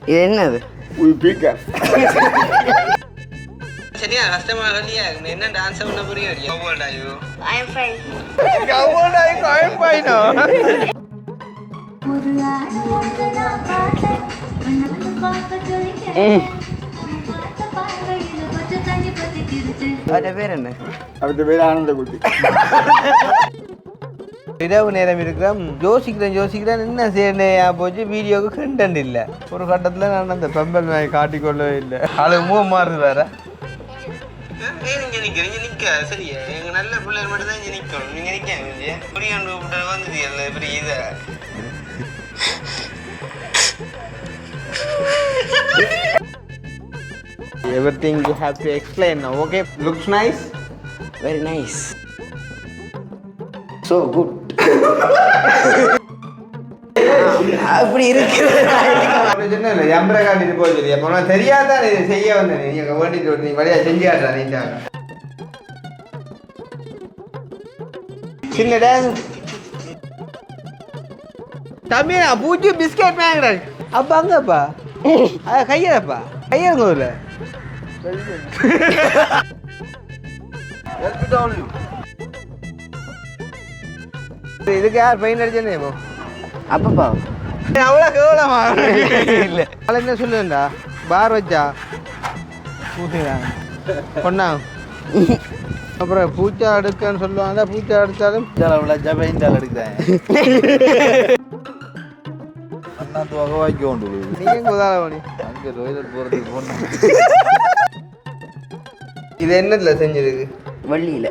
இது என்னது? சரியா கஷ்டமாக இல்லையா என்ன டான்ஸ் பண்ண புரியும் ஐ எம் ஃபைன் பேர் என்ன? அவருடைய பேர் ஆனந்தகுட்டி. இரவு நேரம் இருக்கிறோம். யோசிக்கிறேன் என்ன செய்யணும் போச்சு. வீடியோவுக்கு கண்டென்ட் இல்லை. ஒரு கட்டத்தில் நான் அந்த பெம்பல் வாங்கி காட்டிக்கொள்ளவே இல்லை. அது மூவ் மாறுது வேற. நீங்க நிக்க சரியா எங்க நல்ல பிள்ளைகள் மட்டும் தான் நிக்கணும். நீங்க நிக்க புரியாண்டு வந்துட்டு பெரிய இத Everything you have to explain now. Okay, looks nice. Very nice. So good. அப்படி இருக்கு. எம்பரை காட்டிட்டு போச்சு. அப்போ தெரியாதான் இது செய்ய வந்தேன். நீங்க வேண்டிட்டு நீ வழியா செஞ்சு காட்டுறா நீங்க. சின்ன டான்ஸ். தம்பி நான் பூச்சி பிஸ்கெட் வாங்குறேன். அப்பா அங்கப்பா. கையப்பா. கையங்க ஊர்ல. இதுக்கு யார் பெயின் அடிச்சேன்னு இப்போ அப்பப்பா அவ்வளோ கேவலமா இல்லை என்ன சொல்லுண்டா பார் வச்சா பூசிடாங்க பொண்ணா அப்புறம் பூச்சா எடுக்கன்னு சொல்லுவாங்க. பூச்சா எடுத்தாலும் பெயிண்டால் எடுக்கிறேன். அண்ணாத்து வகை வாங்கி கொண்டு நீங்கள் உதாரணி அங்கே டொய்லெட் போகிறதுக்கு போனேன். இது என்னதுல செஞ்சதுக்கு? வள்ளியில்.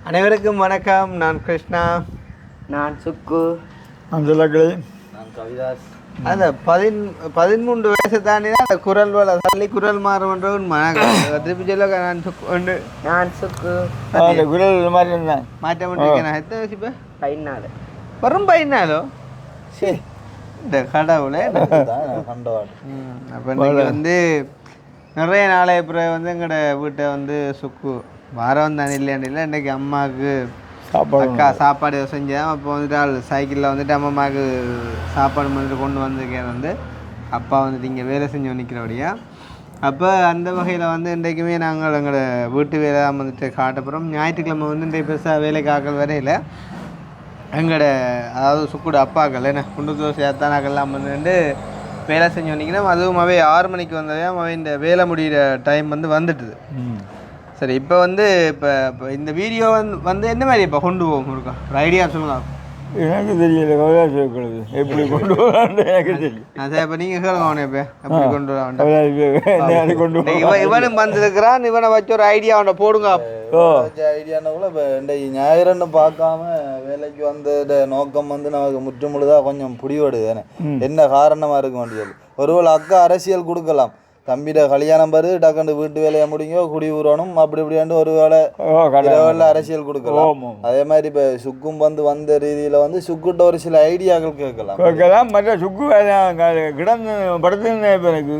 அனைவருக்கும் வணக்கம். நான் கிருஷ்ணா. நான் சுக்கு. நான் சொல்லக்கிளை. நான் கவிதாஸ். அந்த 13 வயசு தாண்டி தான் அந்த குரல் வள தள்ளி குரல் மாறுன்ற திருப்பி சொல்ல நான் சுக்கு. நான் சுக்கு. அந்த குரல் மாதிரி இருந்தேன். மாற்ற முடியும். எத்தனை வயசு இப்போ? 14. வரும் 14? சரி இந்த கடவுளே கண்டவாடு. அப்போ நீங்கள் வந்து நிறைய நாளைய பிறகு வந்து எங்களோட வீட்டை வந்து சுக்கு வாரம் தானே இல்லையாண்டில்லை. இன்றைக்கி அம்மாவுக்கு அக்கா சாப்பாடு செஞ்சேன். அப்போ வந்துட்டு சைக்கிளில் வந்துட்டு அம்மாவுக்கு சாப்பாடு வந்துட்டு கொண்டு வந்திருக்கேன். வந்து அப்பா வந்துட்டு இங்கே வேலை செஞ்சு நிற்கிறபடியா. அப்போ அந்த வகையில் வந்து இன்றைக்குமே நாங்கள் எங்களோட வீட்டு வேலை வந்துட்டு காட்டப்புறம் ஞாயிற்றுக்கிழமை வந்து இன்றைக்கு பெருசாக வேலைக்கு ஆக்கள் வரையில் எங்களோட அதாவது சுக்குட அப்பாக்கள் என்ன குண்டு தோசை அத்தானாக்கள்லாம் வந்துட்டு வேலை செஞ்சு நிற்கிறோம். அதுவும் அவை 6 மணிக்கு வந்ததே அவை இந்த வேலை முடிகிற டைம் வந்து வந்துட்டுது. சரி இப்போ வந்து இப்போ இந்த வீடியோ வந்து என்ன மாதிரி இப்போ கொண்டு போகும் இருக்கா ஒரு ஐடியா சொல்லுங்க. எனக்கு தெரியல கவிதாஸ் இருக்கிறது எப்படி கொண்டு போகலான்னு எனக்கு தெரியும். சரி இப்போ நீங்கள் கேளுங்க அவனை இப்போ எப்படி கொண்டு வர கொண்டு இவனும் வந்திருக்கிறான். இவனை வச்சு ஒரு ஐடியா அவனை போடுங்க. ஐடியானா கூட இப்போ இந்த ஞாயிறுன்னு பார்க்காம வேலைக்கு வந்த நோக்கம் வந்து நமக்கு முற்றுமுழுதாக கொஞ்சம் புடிவடுது தானே. என்ன காரணமாக இருக்க வேண்டியது. ஒருவேளை அக்கா அரசியல் கொடுக்கலாம். தம்பிட கல்யாணம் பாரு டக்குண்டு வீட்டு வேலையை முடிங்க குடி ஊறணும் அப்படி இப்படியாண்டு ஒரு வேலை அரசியல் கொடுக்கலாம். அதே மாதிரி இப்போ சுக்கும் வந்த ரீதியில் வந்து சுக்குட்ட ஒரு சில ஐடியாக்கள் கேட்கலாம். மற்ற சுக்கு கிடந்து படுத்துன்னு இப்போ எனக்கு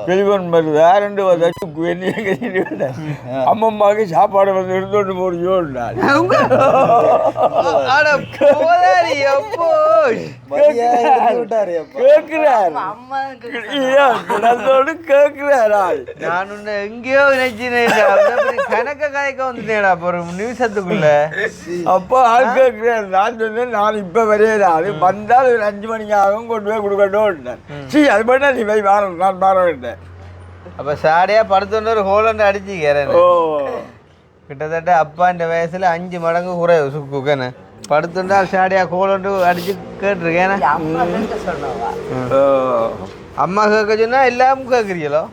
டெலிஃபோன் வருது 2 சுக்கு என்ன அம்மம்மாவுக்கு சாப்பாடு வந்து எடுத்துட்டு போறியோ கேட்கிறார். நான் உன்னை எங்கேயோ நினைச்சினேன். கணக்க கதைக்க வந்துட்டேடா ஒரு நிமிஷத்துக்குள்ள. அப்போ ஆள் கேட்கிறேன். நான் சொன்னேன் நான் இப்போ வரையாது வந்தால் ஒரு 5 மணிக்கு ஆகும் கொண்டு போய் கொடுக்கட்டும். சரி அது பண்ணா நீ போய் வாரம் நான் வாரம். அப்போ சாடையா படுத்துட்டு ஒரு ஹோலண்டு அடிச்சுக்கிறேன். கிட்டத்தட்ட அப்பா இந்த வயசுல 5 மடங்கு குறைவு சுக்குன்னு படுத்துட்டா சாடியா ஹோலண்டு அடிச்சு கேட்டிருக்கேன். அம்மா கேட்க சொன்னா எல்லாமும் கேட்குறீங்களோ?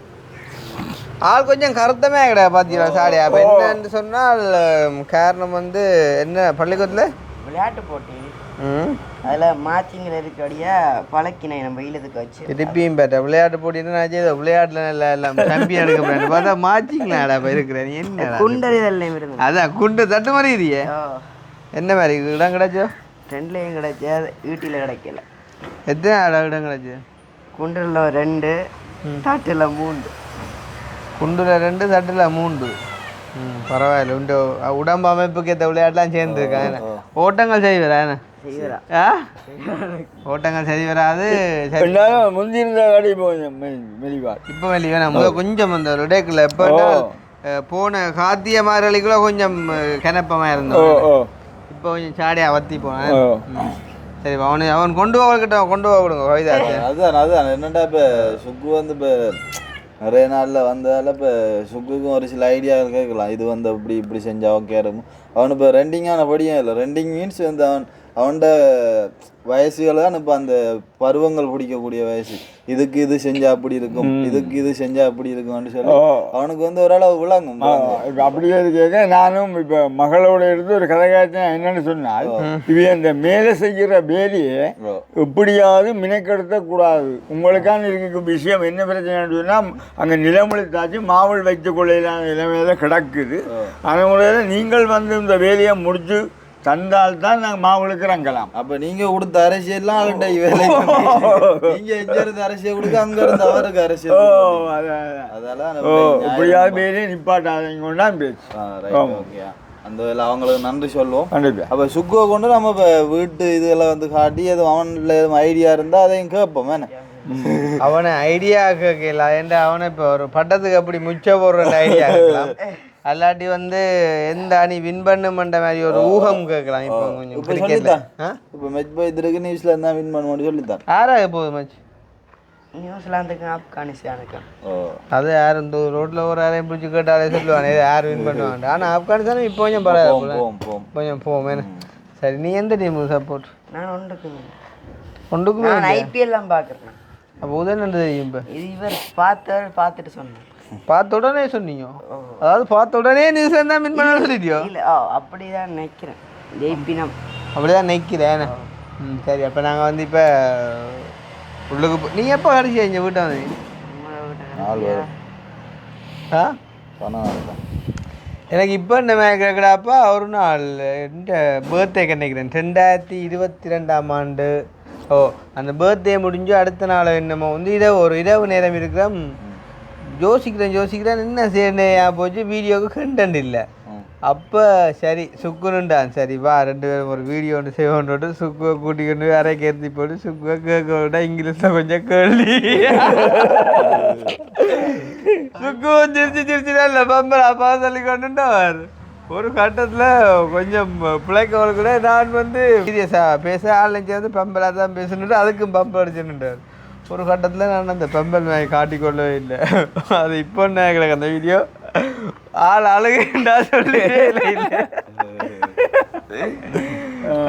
ஆள் கொஞ்சம் கருத்தமே கிடையாது பார்த்தீங்களா சாடியா. அப்போ என்னன்னு சொன்னால் காரணம் வந்து என்ன பள்ளிக்கூடத்தில் விளையாட்டு போட்டி அதில் மாச்சிங்கில் இருக்கடியா பழக்கினேன் நம்ம வெயிலத்துக்கு வச்சு திருப்பியும் பேட்ட விளையாட்டு போட்டின்னு நான் செய்த விளையாட்டுல எல்லாம் சாம்பியன் எடுக்க முடியாது பார்த்தா மாச்சிங்களா இருக்கிறேன். என்ன குண்டறிதல்லையும் இருந்து அதான் குண்டு தட்டு மாதிரி இருக்கியே. என்ன மாதிரி இடம் கிடைச்சோ? 2லேயும் கிடைச்சி வீட்டில் கிடைக்கல. எத்தனை இடம் கிடைச்சி? குண்டில் 2 தட்டில் 3. குண்டில் 2 தட்டில் 3. பரவாயில்ல உண்டு உடம்பு அமைப்புக்கு ஏற்ற விளையாட்டுலாம் சேர்ந்துருக்காங்க. ஓட்டங்கள் சரி வராது. ஓட்டங்கள் சரி வராது. முந்திருந்த காடி மெலிவா இப்போ மெலிவா நம்ம கொஞ்சம் அந்த ரிடேக்கில் எப்போனா போன காத்திய மாரளிக்குள்ள கொஞ்சம் கிணப்பமாக இருந்தோம். இப்போ கொஞ்சம் சாடியாக வத்தி போனேன். சரி அவன் கொண்டு கொண்டு போக விடுங்க. அதுதான் என்னடா இப்போ சுக்கு வந்து இப்போ நிறைய நாளில் வந்ததால் இப்போ சுக்குக்கும் ஒரு சில ஐடியா கேட்கலாம். இது வந்து அப்படி இப்படி செஞ்சால் ஓகே இருக்கும். அவனு இப்போ ரெண்டிங்கான படியும் இல்லை. ரெண்டிங் மீன்ஸ் வந்து அவன்ட வயசுகள் தான் இப்போ அந்த பருவங்கள் பிடிக்கக்கூடிய வயசு. இதுக்கு இது செஞ்சா அப்படி இருக்கும், இதுக்கு இது செஞ்சா அப்படி இருக்கும்னு சொல்லி அவனுக்கு வந்து ஓரளவு விளங்கும். இப்போ அப்படியே கேட்க நானும் இப்போ மகளோட இருந்து ஒரு கதை காய்ச்சேன். என்னன்னு சொன்னால் இது அந்த மேலே செய்கிற வேலையை எப்படியாவது மினைக்கெடுத்தக்கூடாது. உங்களுக்கான இருக்க விஷயம் என்ன பிரச்சனைன்னு சொன்னால் அங்கே நிலமுழுத்தாச்சு மாவள் வைத்து கொள்ளையிலான நிலைமையில கிடக்குது. அந்த முறையில் நீங்கள் வந்து இந்த வேலையை முடிச்சு தந்தால் தான் நாங்கள் மாவுளுக்கு இறங்கலாம். அப்போ நீங்கள் கொடுத்த அரசியல்லாம் அவன்கிட்ட வேலை நீங்கள் எங்கே இருந்து அரசியல் கொடுக்க அங்கே இருந்து அவருக்கு அரசியல். அதெல்லாம் இப்படியாவது வேலையை நிப்பாட்டாதீங்க கொண்டான் பேச்சு. ஓகே, அந்த வேலை அவங்களுக்கு நன்றி சொல்லுவோம். அப்போ சுக்குவை கொண்டு நம்ம இப்போ வீட்டு இதெல்லாம் வந்து காட்டி எதுவும் அவனில் எதுவும் ஐடியா இருந்தால் அதையும் கேட்போம். வேணே அவனை ஐடியா கேட்கல. ஏன்டா அவனை இப்போ ஒரு பட்டத்துக்கு அப்படி முச்ச போடுற ஐடியா கேட்கலாம். அல்லாட்டி வந்து எந்த அணி வின் பண்ணுமன்ற மாதிரி ஒரு ஊகம் கேட்கலாம். இப்போ கொஞ்சம் இப்போ மேட்ச் போய் இருக்கு நியூஸ்லாந்து தான் வின் பண்ணுவோம்னு சொல்லித்தான். யாராக போகுது மேட்ச்? நியூசிலாந்துக்கு ஆப்கானிஸ்தானுக்கு. அது யார் இந்த ரோட்டில் ஒரு யாரையும் பிடிச்சி கேட்டாலே சொல்லுவானே யார் வின் பண்ணுவாங்க. ஆனால் ஆப்கானிஸ்தானும் இப்போ கொஞ்சம் பரவாயில்ல, கொஞ்சம் போவோம். சரி, நீ எந்த டீமுக்கு சப்போர்ட்? நான் ஒன்றுக்குமே ஐபிஎல்லாம் பார்க்குறேன். அப்போ உதயம் என்ன தெரியும்? இப்போ இது இவர் பார்த்துட்டு சொன்னேன். பார்த்த உடனே சொன்னீங்க? அதாவது பார்த்த உடனே நியூஸ்ல தான் வின் பண்ண சொல்லிட்டியோ? இல்லை, அப்படிதான் நினைக்கிறேன். ஜெயிப்பினம் அப்படிதான் நினைக்கிறேன். சரி, அப்போ நாங்கள் வந்து இப்போ உள்ளுக்கு நீ எப்போ கடைசி இங்கே வீட்டை வந்து எனக்கு இப்போ இந்த கேட்குறாப்பா ஒரு நாள் எந்த பர்த்டே நினைக்கிறேன் 2022 ஓ அந்த பர்த்டே முடிஞ்சு அடுத்த நாள் என்னமோ வந்து ஒரு இரவு நேரம் இருக்கிறோம். யோசிக்கிறேன் என்ன செய்யணையா போச்சு. வீடியோவுக்கு கண்டென்ட் இல்லை. அப்போ சரி சுக்குனுண்டான். சரி வா 2 பேரும் ஒரு வீடியோ ஒன்று செய்வோன்ட்டு சுக்குவை கூட்டிக்கிட்டு போய் அரை கேர்த்தி போட்டு சுக்குவை கேட்க விட இங்கிலீஷில் கொஞ்சம் கேள்வி சுக்குவும் சிரிச்சுதான் இல்லை பம்பர் அப்பா சொல்லி கொண்டுட்டார். ஒரு கட்டத்தில் கொஞ்சம் பிள்ளைக்கவள் கூட நான் வந்து சீரியஸாக பேச ஆள் வந்து பம்பராக தான் பேசணுட்டு அதுக்கும் பம்பர் அடிச்சுன்னுட்டார். ஒரு கட்டத்தில் நான் அந்த பெம்பல் மேய் காட்டிக்கொள்ளவே இல்லை. அது இப்போ எனக்கு அந்த வீடியோ ஆள் அழுகுண்டா சொல்லவே இல்லை.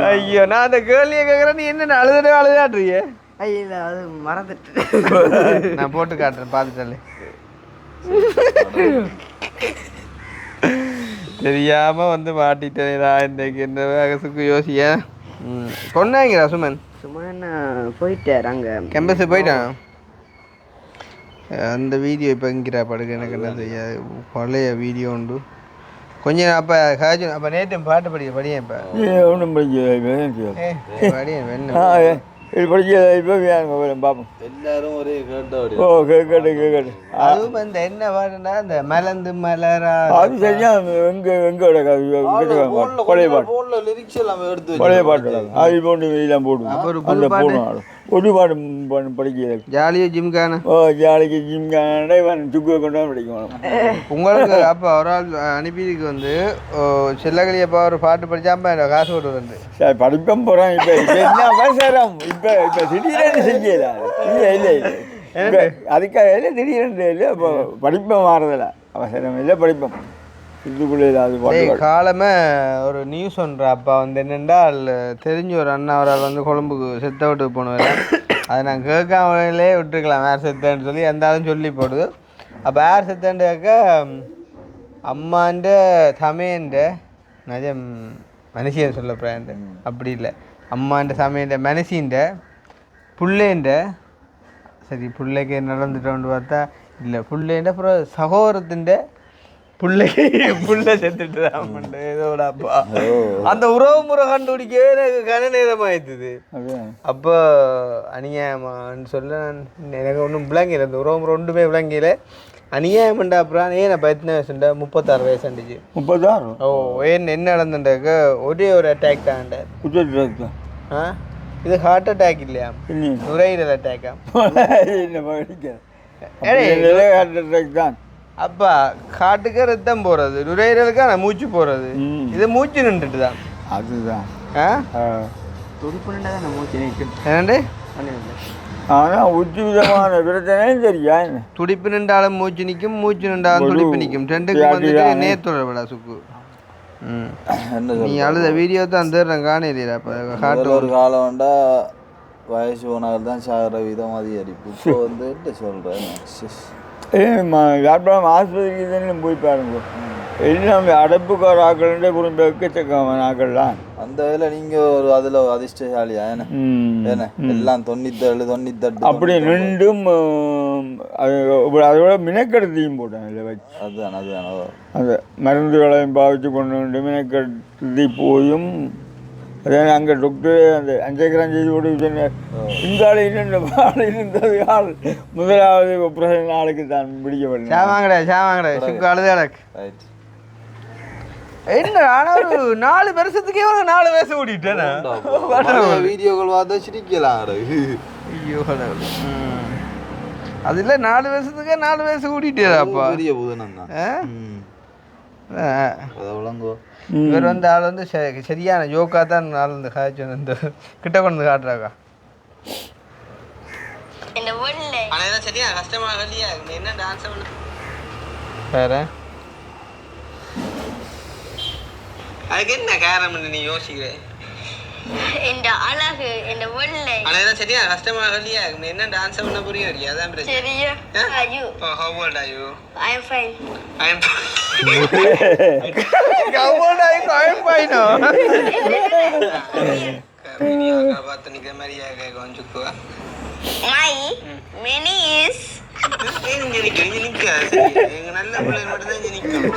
ஐயோ, நான் அந்த கேள்வியை கேட்குறேன். நீ என்ன அழுதாட்டுறிய? இல்லை, அது மறந்துட்டு நான் போட்டு காட்டுறேன் பார்த்துட்டாலே. தெரியாமல் வந்து மாட்டிட்டேனேடா இன்றைக்கு இந்த வேகத்துக்கு யோசிய கொண்டாங்கிறா சுமன். சும்மா என்ன போயிட்டார் அங்கே கேம்பஸு போயிட்டான். அந்த வீடியோ இப்போ எங்கிறா படுக்க எனக்கு என்ன தெரியாது. பழைய வீடியோ உண்டு கொஞ்சம். அப்போ காஜு அப்போ நேற்று பாட்டு படியேன். இப்போ ஒன்றும் படியேன் பார்ப்போம். எல்லாரும் ஒரே கேட்டோடி. கேட்கட்டு அதுவும் இந்த என்ன பாட்டுன்னா இந்த மலர்ந்து மலரா அது சரியா எங்கோட பழைய பாட்டு பழைய பாட்டு அது போட்டு எல்லாம் போடுவோம். அந்த போடுவோம் ஒரு பாட்டு படிக்க ஜாலியாக ஜிம்கான ஜாலிக்கு ஜிம்கான சுக்குவை கொண்டு தான் படிக்கணும். உங்களுக்கு அப்போ ஒரு ஆள் அனுப்பிக்கு வந்து செல்லகலியப்பா ஒரு பாட்டு படித்தாம்பா காசு போட்டு வந்து சரி படிப்பேன் போகிறேன். இப்போ என்ன அவசரம்? இப்போ திடீரென்று செய்யல. இல்லை அதுக்காக இல்லை திடீரென்று இல்லை. இப்போ படிப்பேன் மாறதில்ல அவசரம் இல்லை படிப்போம் இதுக்குள்ளே அது காலமே ஒரு நியூஸ் ஒன்று. அப்போ வந்து என்னென்றால் தெரிஞ்ச ஒரு அண்ணா ஒரு ஆள் வந்து கொழும்புக்கு செத்த விட்டு போனதில்ல. அதை நான் கேட்காமலே விட்டுருக்கலாம் யார் செத்தேன்னு சொல்லி எந்தாலும் சொல்லி போடுது. அப்போ யார் செத்தேன்னு கேட்க அம்மாண்ட தமையண்ட நிஜம் மனுஷியன் சொல்ல பிராண்டு அப்படி இல்லை. அம்மாண்ட சமையண்ட மனுஷின்ற புள்ளேண்ட சரி பிள்ளைக்கு நடந்துட்டோன்னு பார்த்தா இல்லை புள்ளேண்ட அப்புறம் சகோதரத்தின் புள்ள செத்துட்டு ஏதோட அப்பா அந்த உறவு முறை கண்டுபிடிக்கவே எனக்கு கன நேரம் ஆயிடுது. அப்போ அநியாயமான்னு சொல்ல எனக்கு ஒன்றும் விளங்கல. அந்த உறவு முறை ஒன்றுமே விளங்கல. அநியாயம்ண்டா அப்புறம் ஏன் இப்போ எத்தனை வயசுண்டா 36 வயசு இருந்துச்சு 36 ஓ என்ன நடந்துட்டாக்க ஒரே ஒரு அட்டாக் தான்டா குஜராத் ஆ இது ஹார்ட் அட்டாக் இல்லையா நுரையீரல் அட்டாக்கா என்ன படிக்க தான் அப்பா ஹார்ட்டுக்கு ரத்தம் போகிறது நுரையீரலுக்கு ஆனால் மூச்சு போகிறது இது மூச்சு நின்றுட்டு தான் அதுதான் துடிப்பு நின்றா தான் மூச்சு நிற்கும் ஏன்னாண்டு ஆனால் உச்சி விதமான பிரச்சனையும் தெரியா துடிப்பு நின்றாலும் மூச்சு நிற்கும் மூச்சு நின்றாலும் துடிப்பு நிற்கும் ரெண்டுக்கும் வந்துட்டு நேர்த்தொடர்படா சுக்கு நீ அழுத வீடியோ தான் தர்றேன் காணலையா இப்போ ஹார்ட் ஒரு காலம் வேண்டா வயசு போனால் தான் சாகிற விதம் அதிகரிப்பு இப்போ வந்து என்ன சொல்கிறேன் யாழ்ப்பாணம் ஆஸ்பத்திரிக்கு தானே போய் பாருங்க எல்லாம் அடைப்புக்கார ஆக்கள்கிட்ட குடும்ப எக்கச்சக்கமான ஆக்கள்லாம் அந்த வேலை நீங்கள் ஒரு அதில் அதிர்ஷ்டசாலியா ஏன்னா எல்லாம் 97 அப்படி ரெண்டும் அதோட மினக்கடத்தையும் போட்டேன் இல்லை வச்சு அதுதான் அந்த மருந்துகளையும் பாவிச்சு கொண்டு வந்து மினக்கடத்தி போயும் அதே அங்கே டாக்டர் அந்த அஞ்சகிராம் செய்தி ஓடி சொன்னார் இந்த ஆள் பால் இருந்தது ஆள் முதலாவது ஆப்ரேஷன் ஆளுக்கு தான் பிடிக்கப்பட்டேன் சாவாங்கடா சுக்கு அழுதாடக்கு ரைட் என்ன ஆனால் ஒரு 4 வருஷத்துக்கே 4 வயசு ஓடிட்டேன்னா வீடியோக்கள் பார்த்தா சிரிக்கலாம் ஐயோ அது இல்லை 4 வருஷத்துக்கே 4 வயசு ஓடிட்டேப்பா பெரிய புதனம் தான் அதை விளங்கோ இவர் வந்து ஆள் வந்து சரியான ஜோக்கா தான் ஆள் வந்து காய்ச்சி வந்து இந்த கிட்ட கொண்டு வந்து காட்டுறாக்கா சரியா கஷ்டமாக இல்லையா என்ன டான்ஸ் வேற அதுக்கு என்ன காரணம் நீ யோசிக்கிறேன் இந்த அழகு இந்த வெள்ளை அதான் சரியா கஷ்டமாக இல்லையா என்ன டான்ஸ் பண்ண புரியும் இல்லையா அதான் பிரச்சனை சரியா you how old are you I am fine how old are you I am fine வீடியோக்கா பார்த்து நிற்கிற மாதிரியா கொஞ்சம் my many is இங்கே நிற்க சரி எங்கள் நல்ல பிள்ளைங்க மட்டும்தான் இங்கே நிற்கும்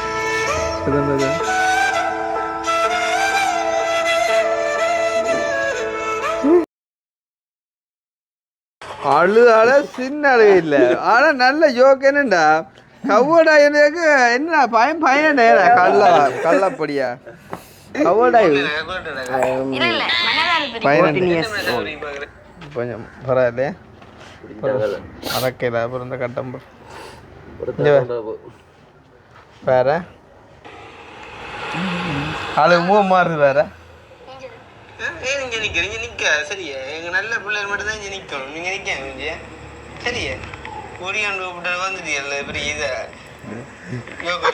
அழுதால சின்ன அழுகை இல்லை ஆனால் நல்ல ஜோக் என்னண்டா கவ்வோடாயுக்கு என்ன பையன் கள்ளப்படியா கவ்வோடாயு இல்ல இல்ல மனதால் 14 years old. கொஞ்சம் பரவாயில்லையே அறக்கையில் அப்புறம் இந்த கட்டம் வேற அது மூவ் மாறுது வேற ஏன் இங்கே நிற்கிறீங்க நிற்க சரியா எங்கள் நல்ல பிள்ளைகள் மட்டும்தான் இங்கே நிற்கணும் நீங்கள் நிற்க சரியா கொரியாண்டு கூப்பிட்டு வந்துட்டியல்ல பெரிய இதை யோகா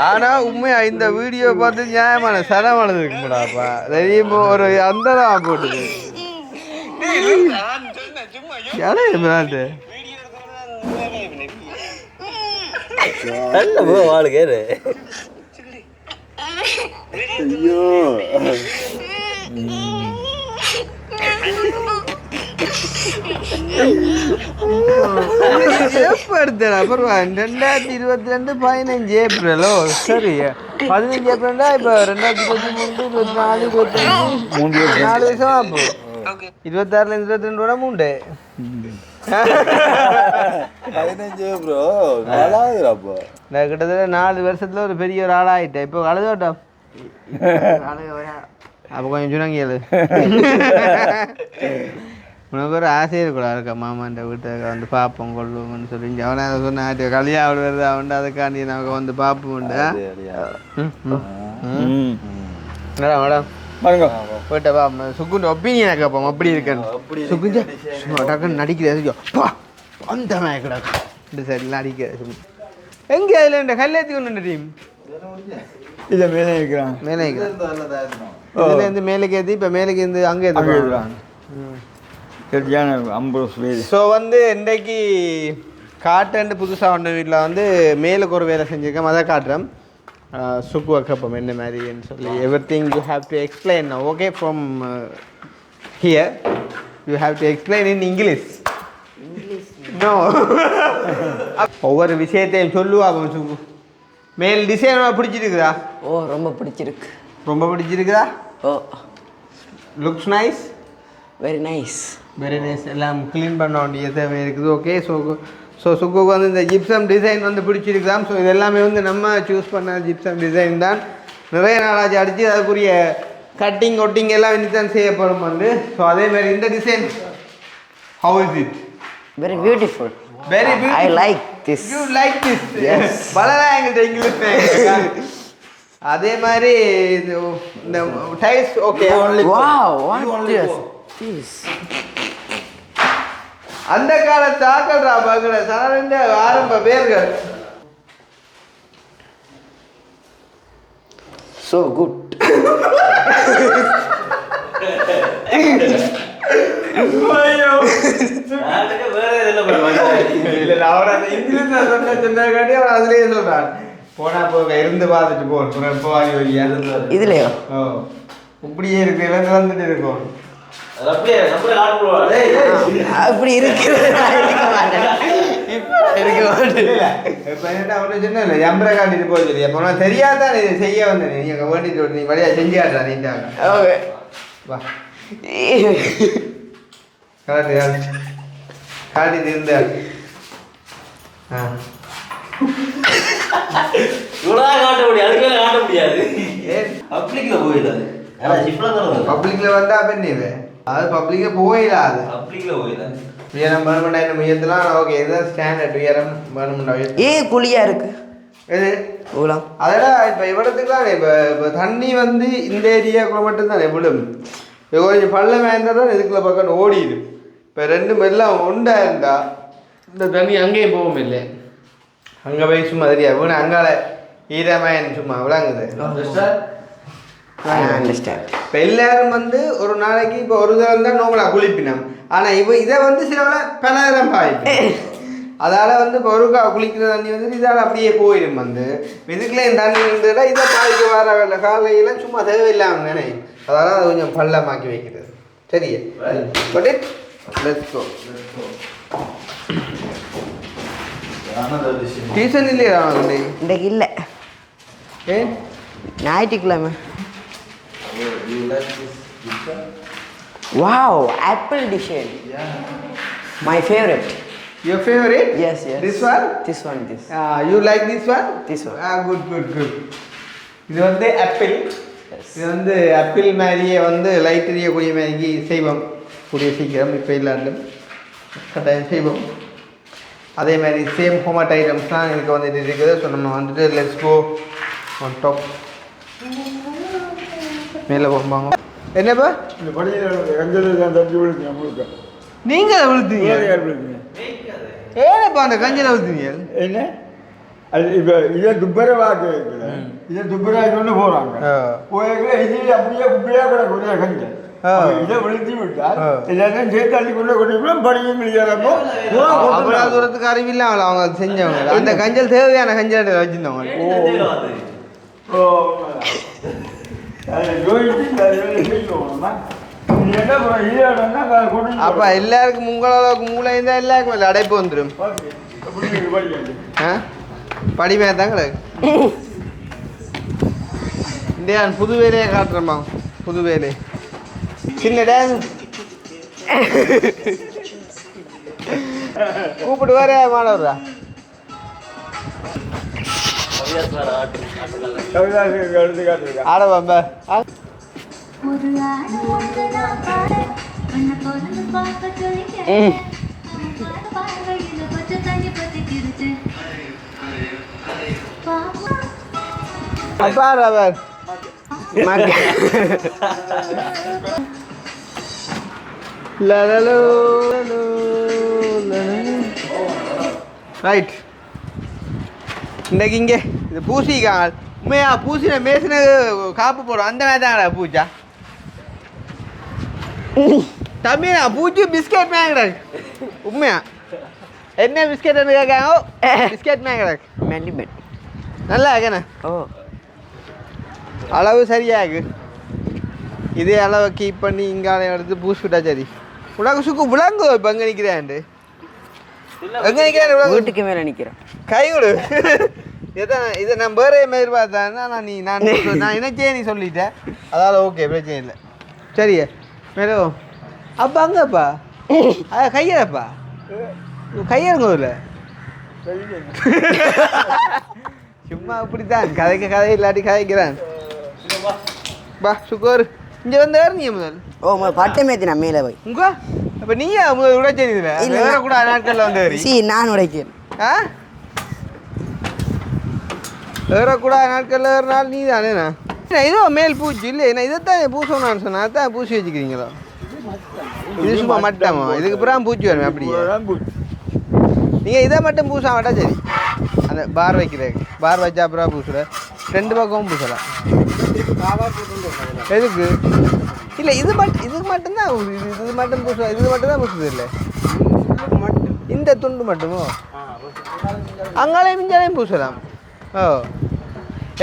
ஆனா உண்மையா இந்த வீடியோ பார்த்து நியாயமான சரமானது இருக்குமாடாப்பா தெரியும் ஒரு அந்ததான் போட்டுது எப்போ எடுத்தேன் அப்புறம் 2022 15 ஏப்ரலோ சரி 15 ஏப்ரல்னா இப்போ 2023 24 25 4 வருஷம் அப்போ 26 22 15 ப்ரோ நாலாயிரப்போ நான் கிட்டத்தட்ட 4 வருஷத்துல ஒரு பெரிய ஒரு ஆளாயிட்டேன் இப்போ அழுதோட்டம் அப்போ கொஞ்சம் சுணங்கியது உனக்கு ஒரு ஆசை இருக்கக்கூடாது இருக்கா மாமான்ற வீட்டுக்கு வந்து பார்ப்போம் கொள்ளுவோம்னு சொல்லி அவனை அதை சொன்ன கல்யாணம் வருது அவன் அதுக்காண்டி நாங்கள் வந்து பார்ப்போம்ண்டா மேடம் போயிட்ட பா சுக்குண்ட ஒப்பீனியனை கேட்போம் அப்படி இருக்கேன்னு சுக்குஞ்சா சும்மா டக்குன்னு நடிக்கிறது அந்த மேக்கடாக்கா இந்த சைட்லாம் அடிக்கிறது எங்கே அதில் இந்த கல்யாணத்துக்கு ஒன்று டீம் இதை மேலே இருக்கிறான் மேலே இதுலேருந்து மேலேக்கு ஏற்றி இப்போ மேலேக்கு இருந்து அங்கே ஏற்றுறான் சரியான 50 பேர். ஸோ வந்து இன்றைக்கு காட்டேன் புதுசாக வந்த வீட்டில் வந்து மேலுக்கு ஒரு வேலை செஞ்சுருக்கேன் அதை காட்டுறேன் சுக்கு வைக்கப்போம் என்ன மாதிரின்னு சொல்லி everything you have to explain okay from here you have to explain in English no ஒவ்வொரு விஷயத்தையும் சொல்லுவா சுக்கு மேல் டிசைன் பிடிச்சிருக்குதா ஓ ரொம்ப பிடிச்சிருக்கு ரொம்ப பிடிச்சிருக்குதா? Oh looks nice, very nice. Very nice. எல்லாம் க்ளீன் பண்ண வேண்டிய தேவை இருக்குது. ஓகே, ஸோ சுக்குக்கு வந்து இந்த ஜிப்சம் டிசைன் வந்து பிடிச்சிருக்குதாம். ஸோ இது எல்லாமே வந்து நம்ம சூஸ் பண்ண ஜிப்சம் டிசைன் தான். நிறைய நாளாச்சு அடித்து அதுக்குரிய கட்டிங் ஒட்டிங் எல்லாம் இன்னித்தான் செய்யப்படும் வந்து. ஸோ அதேமாதிரி இந்த design how is it? Very beautiful. Very beautiful. I like this. You like this? Yes. பலதான் எங்கள்கிட்ட இங்கிலீஷ். அதே மாதிரி இந்த tiles okay. Wow, what is this? அந்த காலத்து ஆக்கல்ரா பகல சாதாரண ஆரம்ப பேர்கள். So good. இல்ல அவர் அந்த இங்கிலீஷ்ல சொன்னதுக்காண்டி அவர் அதுலயே சொல்றான். போனா போக இருந்து பார்த்துட்டு போறோம். இப்போ வாங்கி வரியா இதுலயோ? ஓ இப்படியே இருக்கு, இருந்து வந்துட்டு இருக்கும். அப்படி இருக்கு. இருக்க மாட்டேன். இப்போ என்ன ஒன்று சொன்ன இல்லை எம்பரை காட்டிட்டு போக சொல்லி. அப்போ நான் தெரியாதான் இது செய்ய வந்தேன். நீ அங்கே வேண்டிட்டு நீ வழியாக செஞ்சு காட்டுறா நீட்டாங்க. ஓகே வா காட்டு காட்டிட்டு இருந்தா. ஆ காட்ட முடியாது, அதுக்கு மேல காட்ட முடியாது. ஏன் பப்ளிக்ல போயிடாது. பப்ளிக்ல வந்தா பெண்ணு அது பப்ளிக்கே போயிடாது. பப்ளிக்ல போயிடாது. உயரம் வேணுமெண்டா இந்த முயத்தெல்லாம் ஓகே இதுதான் ஸ்டாண்டர்ட். உயரம் வேணுமெண்டா ஏன் குழியா இருக்கு எது ஊலாம்? அதோட இப்போ இவ்வளோத்துக்கு தானே இப்போ தண்ணி வந்து இந்த ஏரியாக்குள்ள மட்டும்தானே விடும். இப்போ கொஞ்சம் பள்ளமாக இருந்தால் தான் இதுக்குள்ள பக்கம் ஓடிடு. இப்போ ரெண்டும் எல்லாம் ஒன்றா இருந்தா இந்த தண்ணி அங்கேயும் போகும் இல்லை. அங்கே போய் சும்மா தெரியாது வீணு அங்கால ஈரமாயன் சும்மா விளாங்குது. அண்டர்ஸ்டாண்ட். இப்போ எல்லாரும் வந்து ஒரு நாளைக்கு இப்போ ஒரு தரம் தான் நோம்பலாக குளிப்பினோம். ஆனால் இதை வந்து சிலவளை பலதரம் பாய்க்கும். அதால் வந்து இப்போ ஒருக்கா குளிக்கிற தண்ணி வந்து இதால் அப்படியே போயிடும். வந்து இதுக்குள்ளே தண்ணி இருந்துட்டா இதை பாய்க்க வர காலையில் சும்மா தேவையில்லாமல் நினைக்கும். அதால் அது கொஞ்சம் பள்ளமாக்கி வைக்கிறது. சரியா? But it let's go. Tuition இல்லையா இன்றைக்கு இல்லை, ஏன் ஞாயிற்றுக்கிழமை. Wow, apple design. My favourite. Your favorite? Yes, yes. This one? This one, this. You like this one? This one. Good, good, good. இது வந்து ஆப்பிள். இது வந்து ஆப்பிள் மாதிரியே வந்து லைட் எரியக்கூடிய மாதிரி செய்வோம் கூடிய சீக்கிரம். இப்போ இல்லாண்டும் கட்டாயம் செய்வோம். அதே மாதிரி சேம் ஹோமட் ஐட்டம்ஸ்லாம் எனக்கு வந்துட்டு இருக்குது. ஸோ நம்ம வந்துட்டு லெட்ஸ் கோ ஆன் டாப். மேலே போவாங்க. என்னப்பா இந்த படியில் கஞ்சல் தட்டி விழுந்து நம்மளுக்கு நீங்கள் விழுத்தீங்க? ஏனப்பா அந்த கஞ்சலை விழுத்தீங்க? என்ன அது இப்போ இதை துப்பரவாக்க இருக்குது. இதை துப்பராக்கி கொண்டு போகிறாங்க. போயிருக்கிற இது அப்படியே குப்பையாக கூட கொஞ்சம் கஞ்சல் இதை விழுத்தி விட்டால் எல்லாத்தையும் சேர்த்து அள்ளி கொண்டு கொண்டு படியும் கிளியாரப்போ அவ்வளோ தூரத்துக்கு அறிவில்லாமல் அவங்க அது செஞ்சவங்க. அந்த கஞ்சல் தேவையான கஞ்சல் வச்சுருந்தவங்க. அப்போ எல்லாருக்கும் உங்களளவுக்கு மூளை இருந்தால் எல்லாருக்கும் இல்லை அடைப்பு வந்துடும். படிமையா தான் கிடக்கு. இந்தியா புது வேலையை காட்டுறோம்மா. புது வேலை சின்ன டேன் கூப்பிட்டு வர மாணவரா ஆடவாம்பா. பாரு அவர் ரைட். இன்றைக்கு இங்கே இது பூசிக்காங்க. உண்மையா பூசின மேசின காப்பு போடும் அந்த மாதிரி தாங்கடா பூச்சா. தம்பியா பூச்சி பிஸ்கெட் மேங்கடாக்கு. உண்மையா என்ன பிஸ்கெட்னு கேட்காங்க. பிஸ்கெட் மேங்கடாக்கு மெல்லிமெட் நல்லா இருக்கண்ணே. ஓ அளவு சரியாகு. இதே அளவை கீப் பண்ணி இங்கால எடுத்து பூசி விட்டா சரி. உனக்கு சுக்கு விளங்கு. இப்போ எங்கே நிற்கிறேன்? எங்கே நிற்கிறேன்? வீட்டுக்கு மேலே நிற்கிறேன். கை கொடு. இதை நான் வேறே மாதிரி பார்த்தேன் நான் நினைச்சே நீ சொல்லிட்டேன் அதால் ஓகே பிரச்சனை இல்லை சரி மேலும் அப்பா அங்கப்பா கையப்பா கையறங்க இல்லை சும்மா அப்படித்தான் கதை இல்லாட்டி கதைக்கிறான் பா சுகர் இங்கே வந்து நீ முதல் ஓ பட்டை மேத்தி நான் மேலே போய் உங்க அப்போ நீயா முதல் உடைச்சேன் வேற கூட நாட்களில் வந்து சி நான் உடைக்கிறேன் ஆ ஏறக்கூடாத நாட்களில் ஒரு நாள் நீ தானேண்ணா இதோ மேல் பூச்சி இல்லை நான் இதைத்தான் பூசணும்னு சொன்னேன் அதான் பூசி வச்சுக்கிறீங்களோ இது சும்மா மட்டமா இதுக்கு அப்புறம் பூச்சி வரும் அப்படியே நீங்கள் இதை மட்டும் பூச மாட்டா சரி அந்த பார் வைக்கிறேன் பார் வச்சா அப்புறம் பூசுற 2 பக்கமும் பூசலாம் எதுக்கு இல்லை இதுக்கு மட்டும்தான் இது மட்டும் பூச இது மட்டும் தான் பூசுது இல்லை இந்த துண்டு மட்டுமோ அங்காலையும் இஞ்சாலையும் பூசலாம் ஓ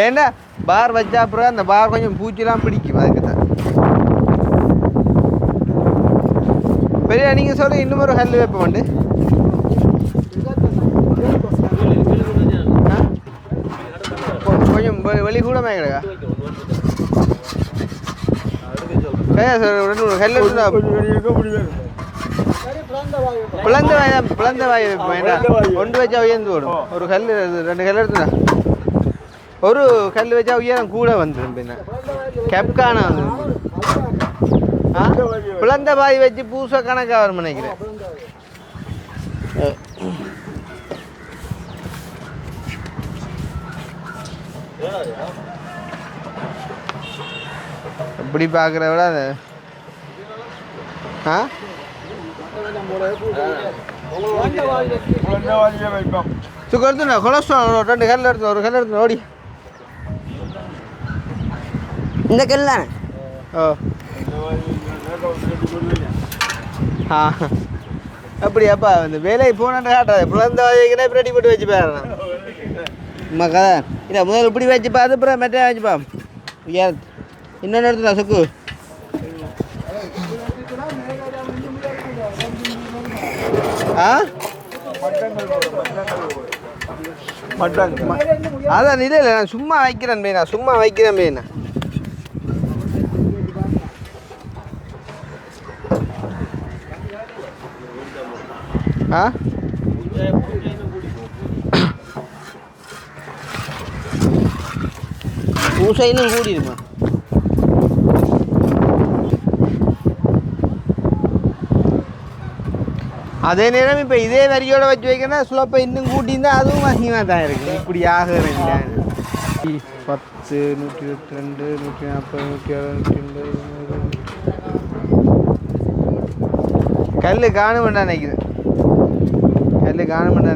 ஏண்டா பார் வச்சா அப்புறம் அந்த பார் கொஞ்சம் பூச்சிலாம் பிடிக்கும் அதுக்கு தான் பெரிய நீங்கள் சொல்ல இன்னும் ஒரு கல் வைப்ப உண்டு கொஞ்சம் வெளி கூட மேங்கடா கல் பிளந்த வாய் வைப்பேன் ஒன்று வச்சா உயர்ந்து ஓடும் ஒரு கல் 2 கல் எடுத்துனா ஒரு கல் வச்சா உயரம் கூட வந்துடும் பின்ன கெப்கானா வந்து பிளந்த பாய் வச்சு பூச கணக்காக வரும் நினைக்கிறேன் எப்படி பார்க்குற விட அது ஆ சுகர் எடுத்துனா கொலஸ்ட்ரால் 2 கல் எடுத்து ஒரு கல் எடுத்து ஓடி இந்த கல் தானே ஓ ஆ அப்படியாப்பா இந்த வேலைக்கு போனான்னு காட்டாது பிறந்த வாய்க்கினே ரெடி போட்டு வச்சு போயிடணும் அம்மா கதை இல்லை முதல்ல இப்படி வச்சுப்பா அது அப்புறம் மெட்டை வச்சுப்பா ஏன் இன்னொன்று எடுத்துடா சுக்கு ஆ அதான் இல்லை நான் சும்மா வைக்கிறேன் பையனா சும்மா வைக்கிறேன் பையனா ஆ பூசைன்னு கூடிருமா அதே நேரம் இப்போ இதே வரியோட வச்சு வைக்கணும் ஸ்லோப்பை இன்னும் கூட்டியிருந்தா அதுவும் அதிகமாக தான் இருக்குது இப்படி ஆகுறேன் 10 122 140 160 180 கல் காணுமெண்டா நினைக்கிறேன்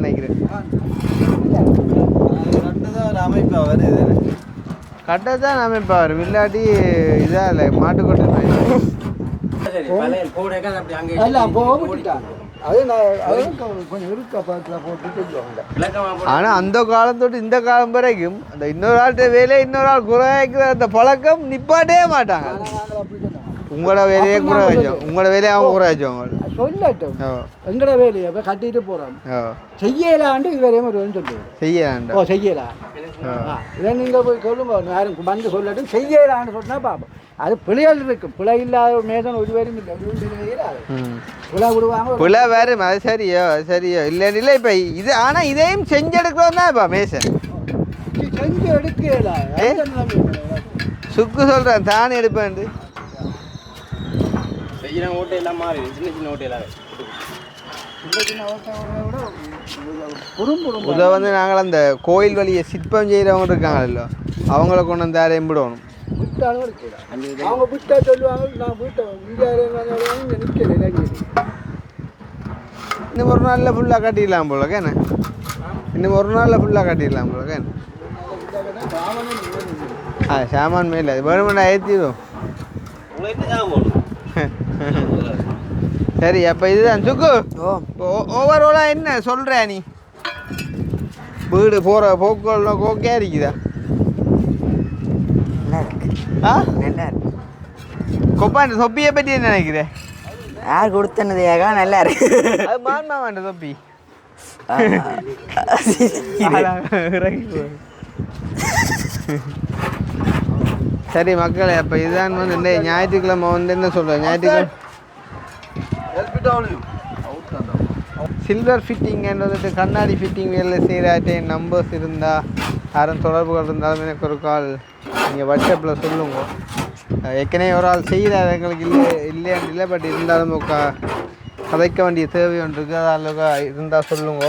நினைக்கிறேன் அமைப்பாக வருது கட்டை தான் அமைப்பாக வரும் இல்லாட்டி இதாக இல்லை மாட்டுக்கொட்டை ஆனால் அந்த காலத்தோடு இந்த காலம் வரைக்கும் அந்த இன்னொரு ஆள்கிட்ட வேலையை இன்னொரு ஆள் குறைக்கிற அந்த பழக்கம் நிப்பாட்டே மாட்டாங்க உங்களோட வேலையே குறை வச்சோம் உங்களோட வேலையை அவங்க குறை வச்சோம் சொல்லட்டும் எங்கட வேலையை இப்போ கட்டிட்டு போகிறோம் செய்யலாண்டு இதுவரையும் ஒரு சொல்லுவோம் செய்யலாண்டா ஓ செய்யலாம் இதை நீங்கள் போய் சொல்லுங்க யாரும் வந்து சொல்லட்டும் செய்யலான்னு சொன்னால் பார்ப்போம் அது பிள்ளைகள் இருக்கும் பிள்ளை இல்லாத மேதம் ஒரு பேரும் இல்லை பிள்ளை விடுவாங்க பிள்ளை வேறு அது சரியோ இல்லை இப்போ இது ஆனால் இதையும் செஞ்செடுக்கிறோம் தான் இப்போ மேசன் செஞ்சு எடுக்கலாம் சுக்கு சொல்கிறேன் தானே எடுப்பேன் ஓட்டையெல்லாம் மாறி சின்ன ஓட்டையெல்லாம் இதை வந்து நாங்கள் அந்த கோயில் வழியை சிற்பம் செய்கிறவங்க இருக்காங்களோ அவங்கள கொண்டு வந்து யாரையும் விடணும் அவங்க விட்டா சொல்லுவாங்க நான் விட்டேன் இங்கே நிற்கல இன்னும் ஒரு நாளில் ஃபுல்லாக கட்டிடலாம் போல கேண்ணே இன்னும் ஒரு நாளில் ஃபுல்லாக கட்டிடலாம் போல கேண்ணே சாமான் மேலே வேணுமெண்டா ஏற்றிடும் சரி அப்போ இதுதான் சுக்கு ஓவராலாக என்ன சொல்கிற நீ வீடு போகிற போக்குவரத்து ஓகே இருக்குதா ஆ கொப்பாண்ட தொப்பியை பற்றி என்ன நினைக்கிறேன் யார் கொடுத்தனதையாக நல்லா இருக்கு அது மான்மாவாண்ட தொப்பி இறங்கி போ. சரி மக்களே, அப்போ இதுதான் வந்து இந்த ஞாயிற்றுக்கிழமை வந்து என்ன சொல்கிறேன், ஞாயிற்றுக்கிழமை சில்வர் ஃபிட்டிங் வந்துட்டு கண்ணாடி ஃபிட்டிங் வேலை செய்கிறாட்டே நம்பர்ஸ் இருந்தால் யாரும் தொடர்புகள் இருந்தாலும் எனக்கு ஒரு கால் நீங்கள் வாட்ஸ்அப்பில் சொல்லுங்க. ஏற்கனவே ஒரு ஆள் செய்கிறார், எங்களுக்கு இல்லையான்னு இல்லை, பட் இருந்தாலும் கதைக்க வேண்டிய தேவை ஒன்று இருக்குது, அதால் இருந்தால் சொல்லுங்க.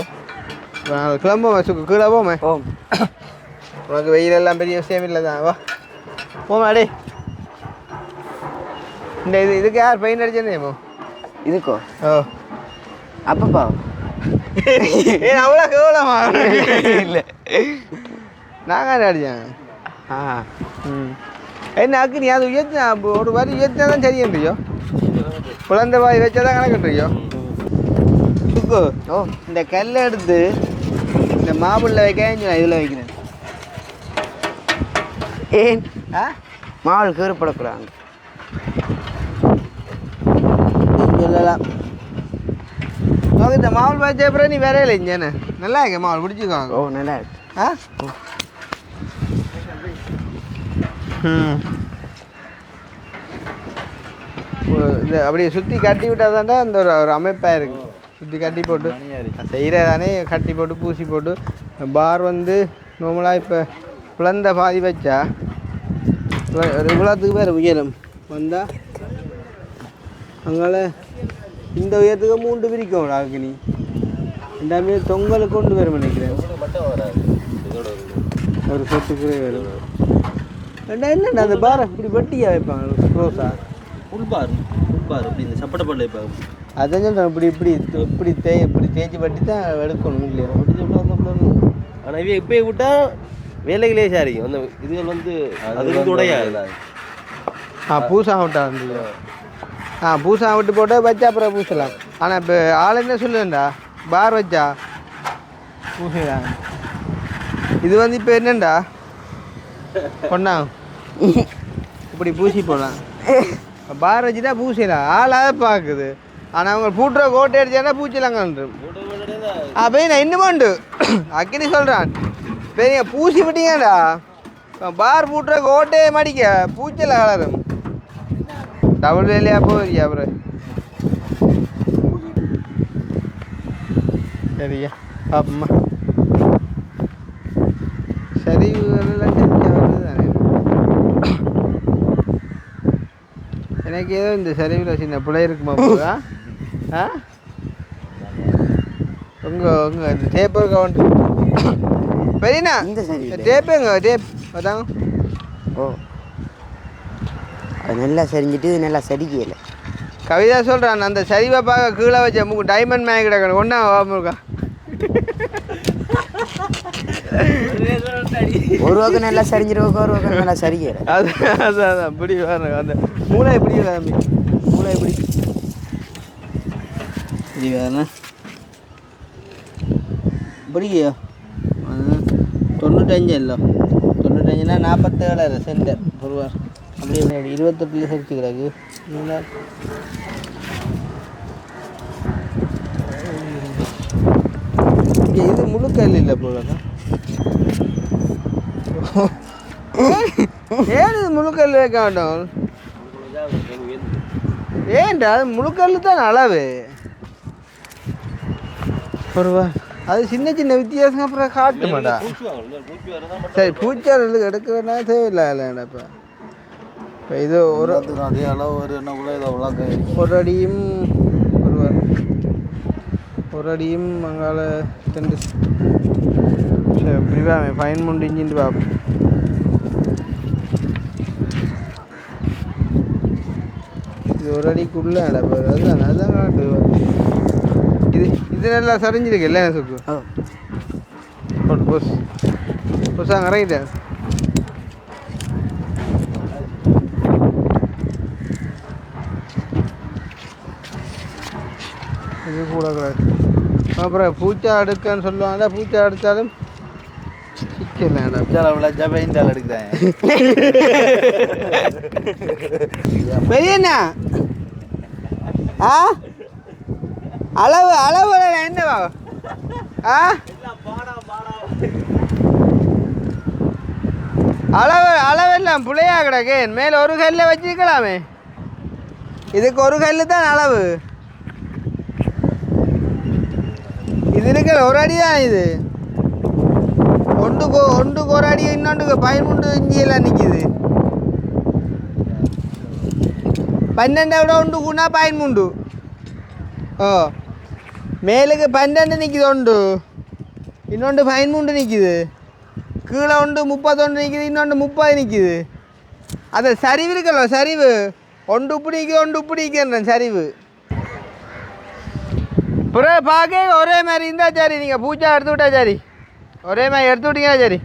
நாங்கள் கிளம்புவோம், சுக்கு கீழே போமே. உனக்கு வெயிலெல்லாம் பெரிய விஷயம் இல்லை தான், வா போமா அடே. இந்த இதுக்கு யார் பெயிண்ட் அடிச்சேன்னேமோ இதுக்கோ? ஓ அப்பப்பா ஏன் அவ்வளோ கேவலமா? இல்லை நாங்கள் அடித்தேன். என்ன அக்கு நீ அது உயர்த்தினா ஒரு வாரி உயர்த்தினா தான் சரியன்றியோ, குழந்தை வாய் வச்சா தான் கணக்குன்றியோ. சுக்கு ஓ இந்த கல்லை எடுத்து இந்த மாவுள்ள வைக்க இதில் வைக்கிறேன். ஏன் ஆ மாவள் கீறுப்படக்கூடாது சொல்லலாம். ஓகே, இந்த மாவுள் வச்ச அப்புறம் நீ வேற இல்லை இங்கே நல்லா இருக்க மாவுள் பிடிச்சிக்குவாங்க. ஓ நல்லா இருக்கு. ஆ இந்த அப்படியே சுற்றி கட்டி விட்டால் தாண்டா அந்த ஒரு அமைப்பாக இருக்குது. சுற்றி கட்டி போட்டு செய்கிறதானே கட்டி போட்டு பூசி போட்டு பார் வந்து நார்மலாக இப்போ குழந்தை பாதி வச்சா ஒரு இவ்வளோத்துக்கு பேர் உயரம் வந்தால் அங்கால இந்த உயரத்துக்கு 3 பிரிக்கும் ராகினி எல்லாமே தொங்கலுக்கு கொண்டு வரும் நினைக்கிறேன். ஒரு சொத்துக்கு வரும் என்னண்டா அந்த பாரை இப்படி வெட்டியா வைப்பாங்க க்ளோஸா புல்பார் அப்படி இந்த சப்பட்டை பல்ல இப்போ அதான் சொல்கிறேன். இப்படி தேய்ச்சி வட்டி தான் எடுக்கணும் இல்லையா? ஆனால் இவன் இப்போ விட்டால் வேலைகளே சாரிக்கும் அந்த இதுகள் வந்து அது வந்து உடையாது. பூசா விட்டா இருந்தது. பூசா விட்டு போட்டால் வச்சா அப்புறம் பூசலாம். ஆனால் இப்போ ஆள் என்ன சொல்லுவேன்டா பார் வச்சா பூசலாம். இது வந்து இப்போ என்னண்டா பொண்ணா இப்படி பூசி போடலாம், பார் வச்சுட்டா பூசிடலாம். ஆளாக பார்க்குது. ஆனால் அவங்க பூட்டுற கோட்டை அடிச்சானா பூச்சிலாங்கன்று அப்படியே நான் இன்னும் உண்டு அக்கினி சொல்கிறான். பெரிய பூசி விட்டீங்கடா பார் பூட்டுற கோட்டையை மடிக்க பூச்சில் கலரும். டபுள் வேலையா போறியா அப்புறம்? சரியா பாப்பம்மா. சரி தானே எனக்கு ஏதோ இந்த சரிவில் சின்ன பிள்ளை இருக்குமா போதா? ஆ உங்கள் இந்த டேப்பர் கவுண்ட் பெரியண்ணா இந்த சரி டேப்புங்க டேப் அதாங்க. ஓ அது நல்லா சரிஞ்சிட்டு நல்லா சரிக்கல. கவிதா சொல்கிறான் அந்த சரிவை பார்க்க கீழே வச்ச டைமண்ட் மேக் கிடக்கணும் ஒன்றா வாமுருக்கா. ஒரு பக்கம் நல்லா சரிஞ்சிருவோம், ஒரு பக்கம் நல்லா சரிக்கல. அதான் இப்படி வரணும். அந்த மூளை எப்படி தம்பி, மூளை எப்படி இப்படி வேணும் இப்படியோ 95 இல்லை 95னா 47 சென்டர் ஒருவார் அப்படியே 28 சரிச்சு கிடக்கு. இது முழுக்கல் இல்லை போலதான். ஏன் இது முழுக்கல் வைக்க மாட்டோம்? ஏன்டா அது முழுக்கல் தான் அளவு ஒருவா. அது சின்ன சின்ன வித்தியாசம் அப்புறம் காட்ட மாட்டா. சரி பூச்சாளர்களுக்கு எடுக்கிறதுனா தேவையில்லை இல்லைடா. இப்போ இது ஒரு அதே அளவு ஒரு என்ன கூட இதை விளக்க ஒரு அடியும் ஒரு அடியும் அங்கால 2 சரி இப்படிவா ஃபைன் முண்டு இஞ்சின்ட்டு பார்ப்போம். இது ஒரு அடிக்குள்ளே அதுதான் அதுதான் காட்டு. இது நல்லா சரிஞ்சிருக்கு இல்லை சுக்கு போட்டு பொசாங்க இறங்கிட்டேன். இது கூட அப்புறம் பூச்சா எடுக்கன்னு சொல்லுவாங்க. பூச்சா எடுத்தாலும் எடுக்கிறேன் பெரியண்ணா. அளவு என்னவா ஆ அளவெல்லாம் புள்ளையா கிடக்கு மேலே ஒரு கல்ல வச்சுக்கலாமே இதுக்கு ஒரு கல் தான் அளவு இது இருக்கிற ஒரு அடி தான் இது ஒன்றுக்கு ஒரு அடி இன்னொன்றுக்கு 13 இஞ்சியெல்லாம் நிற்கிது 12 விட ஒன்று கூடா 13 ஓ மேலுக்கு 12 நிற்கிது ஒன்று இன்னொன்று 13 நிற்கிது கீழே ஒன்று 31 நிற்கிது இன்னொன்று 30 நிற்கிது அது சரிவு இருக்கല്ലോ சரிவு ஒன்று இப்படி நிற்கிது ஒன்று இப்படி நிற்கிறேன் சரிவு புறம் பார்க்க ஒரே மாதிரி இருந்தால் சரி நீங்கள் பூச்சா எடுத்து விட்டா சரி ஒரே மாதிரி எடுத்து விட்டீங்கன்னா சரி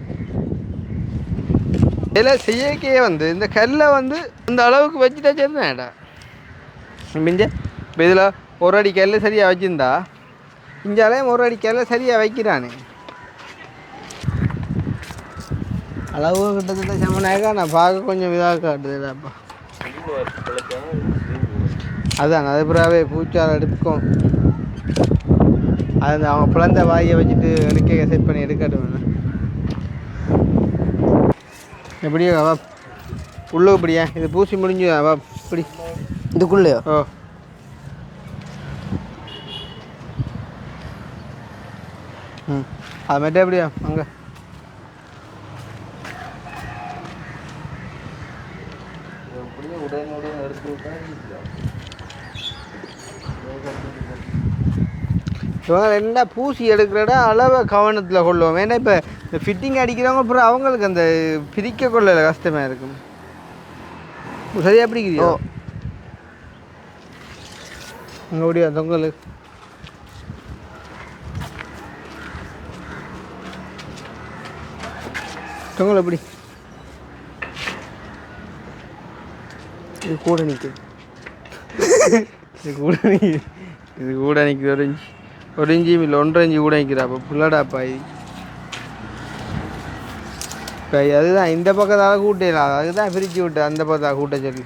இதில் செய்யக்கே வந்து இந்த கல்லை வந்து இந்த அளவுக்கு வச்சுட்டா சரிதான்டா மிஞ்ச இப்போ இதில் ஒரு அடி கல் சரியாக வச்சுருந்தா இஞ்சாலையும் ஒரு அடி கல்லை சரியாக வைக்கிறானே அளவு கிட்டத்தட்ட செம்மனாக்கா நான் பார்க்க கொஞ்சம் இதாக காட்டுதுடாப்பா அதான் அது பிறவே பூச்சால் எடுக்கும் அது அவங்க பிளந்த வாயை வச்சுட்டு எடுக்க செட் பண்ணி எடுக்கட்டும் எப்படியோ அவா உள்ளே இப்படியா இது பூசி முடிஞ்சு அவா இப்படி இதுக்குள்ளேயோ ஓ ம் அது மட்டும் எப்படியா அங்கே இவங்க என்ன பூசி எடுக்கிறடா அளவை கவனத்தில் கொள்ளுவோம் ஏன்னா இப்போ இந்த ஃபிட்டிங் அடிக்கிறவங்க அப்புறம் அவங்களுக்கு அந்த பிரிக்க கொள்ள கஷ்டமாக இருக்கும் சரியா பிடிக்கிறியோ அங்கே முடியா தொங்கல் தொங்கல் எப்படி இது கூட நிற்குது இது கூட நிற்குது ஒரு இஞ்சியும் இல்லை 1.5 இஞ்சி கூட நிற்கிறாப்பா புள்ளடாப்பா இது இப்போ அதுதான் இந்த பக்கத்தால் கூட்டலாம் அதுதான் பிரித்து விட்டு அந்த பக்கத்தாக கூட்ட சொல்லி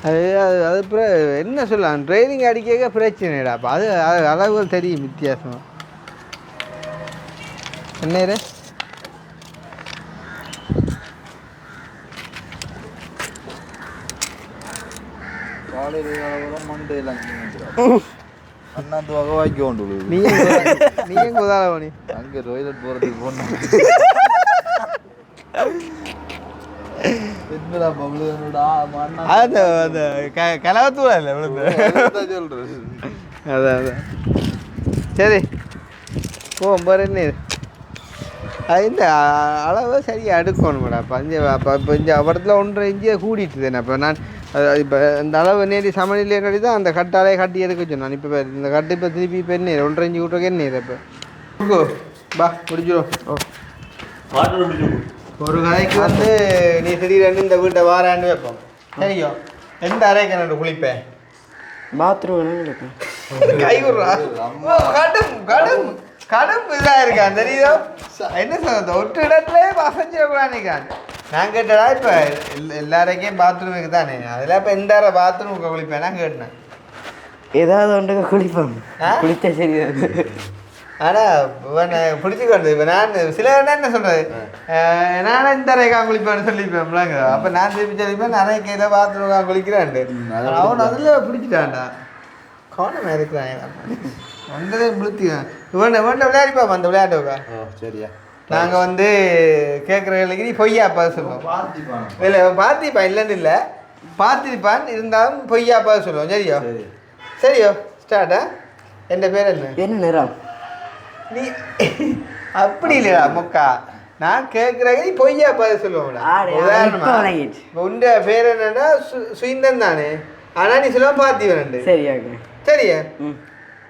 அது அப்புறம் என்ன சொல்லலாம் ட்ரைனிங் அடிக்க பிரச்சனைடாப்பா அது அளவுகள் தெரியும் வித்தியாசம் என்ன அண்ணாந்து வகை வாங்கி கொண்டு நீயும் குதாலவணி அங்கே டொய்லெட் போகிறதுக்கு போனோம் கலவத்தூரா இல்லை சொல்றது அதான் சரி போகும்போது என்ன அது இந்த அளவு சரியாக அடுக்கணும் மேடம் இப்போ இந்த அவரத்தில் 1.5 இஞ்சியை கூடிட்டுதேண்ணா இப்போ நான் இப்போ இந்த அளவு நேரி சமநிலையை கட்டி தான் அந்த கட்டாலே கட்டி எடுக்க சொன்னான் இப்போ இந்த கட்டு இப்போ திருப்பி இப்போ என்ன 1.5 இஞ்சி கூட்டுறக்கு என்ன இப்போ பா முடிச்சிடும் ஒரு கதைக்கு வந்து நீ திடீரென்னு இந்த வீட்டை வாரான்னு வைப்போம் சரியோ எந்த அறைக்கு நான் குளிப்பேன் பாத்ரூம் கை விடுறா கடும் கடும் இதாக இருக்கான் தெரியுதோ என்ன சொல்றது ஒட்டு இடத்துல வசஞ்சிடக்கூடாதுக்கான் நான் கேட்டடா இப்போ எல்லாரைக்கும் பாத்ரூமுக்கு தானே அதில் இப்போ எந்த பாத்ரூமுக்கு குளிப்பேன் நான் கேட்டேன் ஏதாவது ஒன்றுக்கு குளிப்போம் குளிச்சா சரி ஆனால் பிடிச்சிக்கொண்டு இப்போ நான் சில என்ன சொல்கிறது நானும் இந்த அறைக்கா குளிப்பேன்னு சொல்லிப்பேன்லாங்க அப்போ நான் திருப்பி சொல்லிப்பேன் நிறைய கையில் பாத்ரூமுக்கா குளிக்கிறான்ட்டு அவன் அதில் பிடிச்சிட்டான்டா கவனமாக இருக்கிறான் வந்ததே பிடிச்சிக்கான் இவன் விளையாடிப்பா அந்த விளையாட்டுக்கா சரியா நாங்கள் வந்து கேட்குற வேலைக்கு நீ பொய்யாப்பா சொல்லுவோம் இல்லை பார்த்திப்பான் இல்லைன்னு இல்லை பார்த்திருப்பான் இருந்தாலும் பொய்யாப்பா சொல்லுவோம் சரியோ சரியோ ஸ்டார்ட்டா என் பேர் என்ன நேரம் நீ அப்படி இல்லையா மொக்கா நான் கேட்குறேன் நீ பொய்யாப்பா சொல்லுவோம்டா உண்ட பேர் என்னன்னா சுயிந்தன் தானே ஆனால் நீ சொல்லுவோம் பார்த்திவன் சரியா சரியா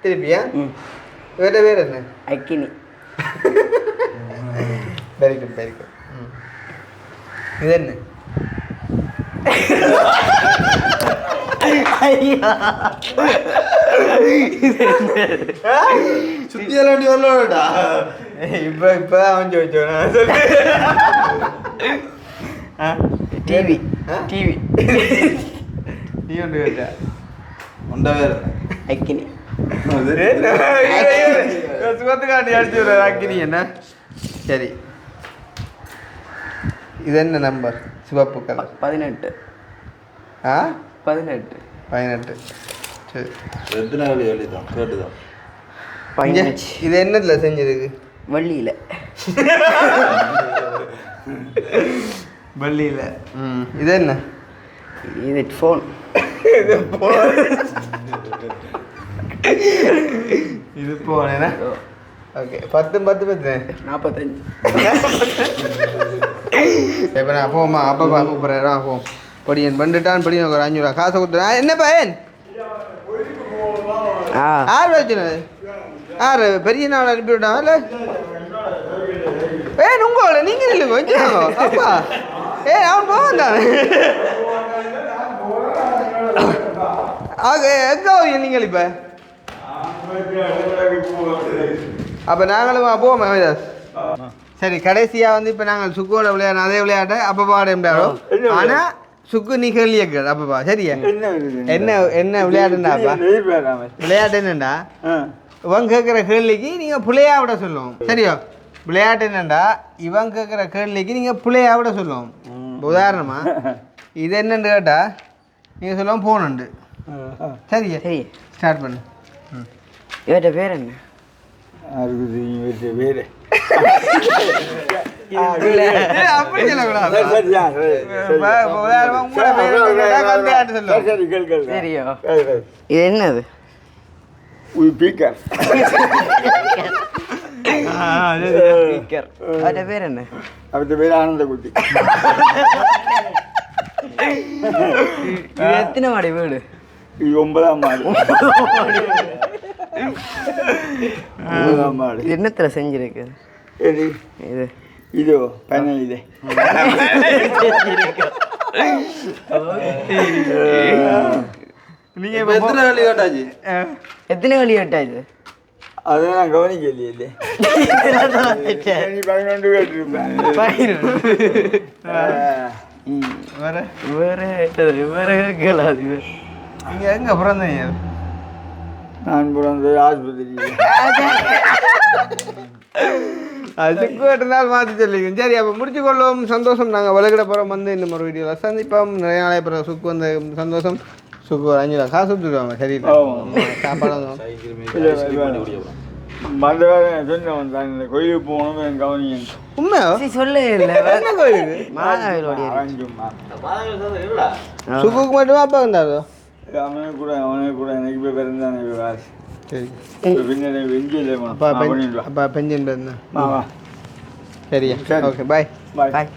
திருப்பியா வேற பேர் என்ன அக்கினி வெரி குட் வெரி குட் இது என்ன சுத்தியலாண்டி வரலடா இப்போ அவன் சொல்லி டிவி டிவி நீ ஒன்று கேட்டா உண்டவே அக்கினி சுகத்துக்காண்டி அடிச்சு விடுற அக்கினி என்ன சரி இது என்ன நம்பர் சிவப்பு கலர் 18 ஆ 18 18 சரி எத்தனை வேலை எழுதிதான் கேட்டுதான் 15 இது என்னதுல செஞ்சிருக்கு வள்ளியில பள்ளியில் இது என்ன இது ஃபோன் இது போனேன்னா ஓகே 10 45 இப்போ நான் போமா அப்பா கூப்பிட்றேன் போ பொடியன் பண்ணிட்டான் பொடியன் ஒரு 500 காசை கொடுத்துறேன் என்ன பையன் யார் வச்சுனது யார் பெரிய நாள் அனுப்பிவிட்டான் இல்லை உங்களோட நீங்கள் இல்லை கொஞ்சம் அப்பா அவன் போவான் தானே எங்கே வரீங்க நீங்கள் இப்போ அப்போ நாங்களும் போவோம் மேதாஸ் சரி கடைசியாக வந்து இப்போ நாங்கள் சுக்கோட விளையாடணும் அதே விளையாட்ட அப்பப்பா விளையாடும் ஆனால் சுக்கு நீ கேள்வி கேட்குறது அப்பப்பா சரியா என்ன விளையாடுண்டாப்பா விளையாட்டு என்னண்டா இவன் கேட்குற கேள்விக்கு நீங்கள் பிள்ளையா விட சொல்லுவோம் சரியா விளையாட்டு என்னண்டா இவன் கேட்குற கேள்விக்கு நீங்கள் பிள்ளையா விட சொல்லுவோம் உதாரணமா இது என்னன்னு கேட்டா நீங்கள் சொல்லுவோம் போனுண்டு சரியா சரி ஸ்டார்ட் பண்ணு இவர்கிட்ட பேர் என்ன வேறு அப்படி சொல்லக்கூடாது உதாரணமா உங்களோட பேர் கந்தையாட்டு சொல்லுவோம் சரியோ இது என்னது பீக்கர் அவர்கிட்ட பேர் என்ன அவர்கிட்ட பேர் ஆனந்தகுட்டி இது எத்தனை மாடி வீடு இது 9ஆம் மாடி 9ஆம் மாடி இது என்னத்துல செஞ்சிருக்கு எது இது இதோ பனை இது நீங்க எத்தனை வேலை கேட்டாச்சு எத்தனை வழி கேட்டாச்சு அதை நான் கவனிக்கலையே நீ 11 கேட்டிருப்பேன் வேற வேற கேளாது நீங்க எங்க பிறந்தீங்க நான் பிறந்தது ஆஸ்பத்திரியில் அதுக்கு இருந்தால் மாற்றி சொல்லிக்கோங்க சரி அப்போ முடிச்சு கொள்வோம் சந்தோஷம் நாங்கள் விலகிட போகிறோம் வந்து இன்னும் ஒரு வீடியோவில் சந்திப்போம் நிறைய நாளே பிறகு சுக்கு வந்த சந்தோஷம் சுக்கு ஒரு 5 காசு கொடுத்துருவாங்க சரி சாப்பாடு மற்ற வேலை சொன்னேன் வந்தாங்க இந்த கோயிலுக்கு போகணும் என் கவனிங்க உண்மையா சொல்ல இல்லை என்ன கோயிலுக்கு மாதாவிலோடைய அரைஞ்சும்மா சுக்குக்கு மட்டுமா அப்பா வந்தாரோ அவனே கூட எனக்கு போய் பிறந்தானே காசு சரி பின்னாடி வெஞ்சில் அப்பா பெஞ்சன் பிறந்தேன் மாமா சரியா ஓகே பாய் பாய் பாய்